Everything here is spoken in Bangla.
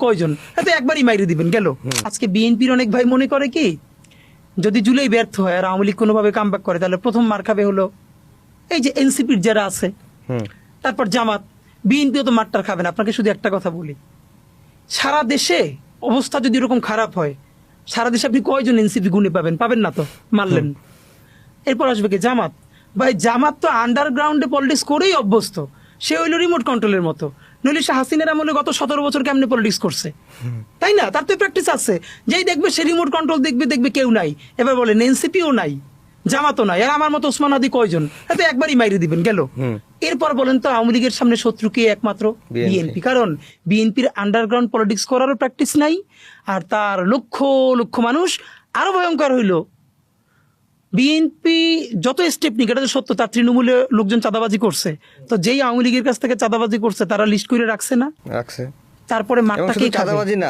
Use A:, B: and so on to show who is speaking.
A: কয়জন এত একবারই মাইরে দিবেন গেল। আজকে বিএনপির অনেক ভাই মনে করে কি যদি জুলাই ব্যর্থ হয় আর আওয়ামী লীগ কোনোভাবে কামব্যাক করে তাহলে প্রথম মার খাবে হলো এই যে এনসিপির যারা আছে, তারপর জামাত। বিএনপিও তো মারটার খাবে না। আপনাকে শুধু একটা কথা বলি, সারা দেশে অবস্থা যদি এরকম খারাপ হয়, সারা দেশে আপনি কয়জন এনসিপি গুনে পাবেন? পাবেন না তো, মারলেন। এরপর আসবে কি জামাত। ভাই জামাত তো আন্ডারগ্রাউন্ডে পলিটিক্স করেই অভ্যস্ত। সে হইল রিমোট কন্ট্রোলের মতো। নইলে সে হাসিনার আমলে গত 17 বছর কেমনে পলিটিক্স করছে, তাই না? তার তো প্র্যাকটিস আছে। যেই দেখবে সে রিমোট কন্ট্রোল দেখবে কেউ নাই। এবার বলেন এনসিপিও নাই, জামাতও নাই, আর আমার মতো ওসমান হাদি কয়জন? এত একবারই মাইরে দিবেন গেল। এরপর বলেন তো আওয়ামী লীগের সামনে শত্রু কে? একমাত্র বিএনপি। কারণ বিএনপির আন্ডারগ্রাউন্ড পলিটিক্স করারও প্র্যাকটিস নাই, আর তার লক্ষ লক্ষ মানুষ। আরো ভয়ঙ্কর হইল, বিএনপি যত স্টেপ নিক এটা তো সত্য, তার তৃণমূলে লোকজন চাঁদাবাজি করছে। তো যেই আওয়ামী লীগের কাছ থেকে চাঁদাবাজি করছে তারা লিস্ট করে রাখছে না,
B: রাখছে।
A: তারপরে মাঠটাকেই খাবে।
B: চাঁদাবাজি না।